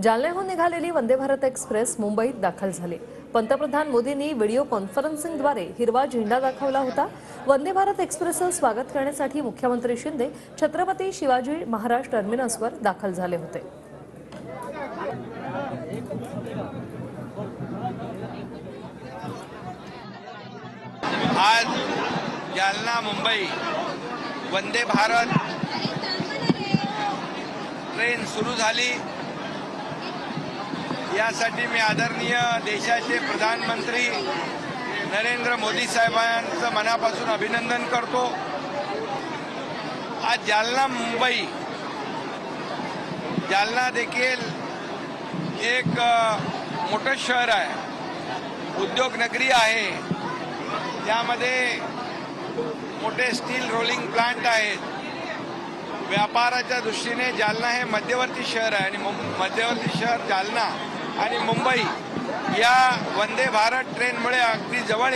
जालन्याहून निघालेली वंदे भारत एक्सप्रेस मुंबईत दाखल झाली। पंतप्रधान मोदींनी व्हिडिओ कॉन्फरन्सिंगद्वारे हिरवा झेंडा दाखवला होता। वंदे भारत एक्सप्रेसचं स्वागत करण्यासाठी मुख्यमंत्री शिंदे छत्रपती शिवाजी महाराज टर्मिनसवर दाखल झाले होते। आज जालना मुंबई वंदे भारत ट्रेन सुरू झाली। यासाठी मी आदरणीय देशाचे प्रधानमंत्री नरेंद्र मोदी साहेबांचं मनापासून अभिनंदन करतो। आज जालना मुंबई जालना देखील एक मोठं शहर आहे, उद्योग नगरी आहे। त्यामध्ये मोठे स्टील रोलिंग प्लांट आहेत। व्यापाराच्या दृष्टीने जालना हे मध्यवर्ती शहर आहे आणि मध्यवर्ती शहर जालना आणि मुंबई या वंदे भारत ट्रेनमुळे अगदी जवळ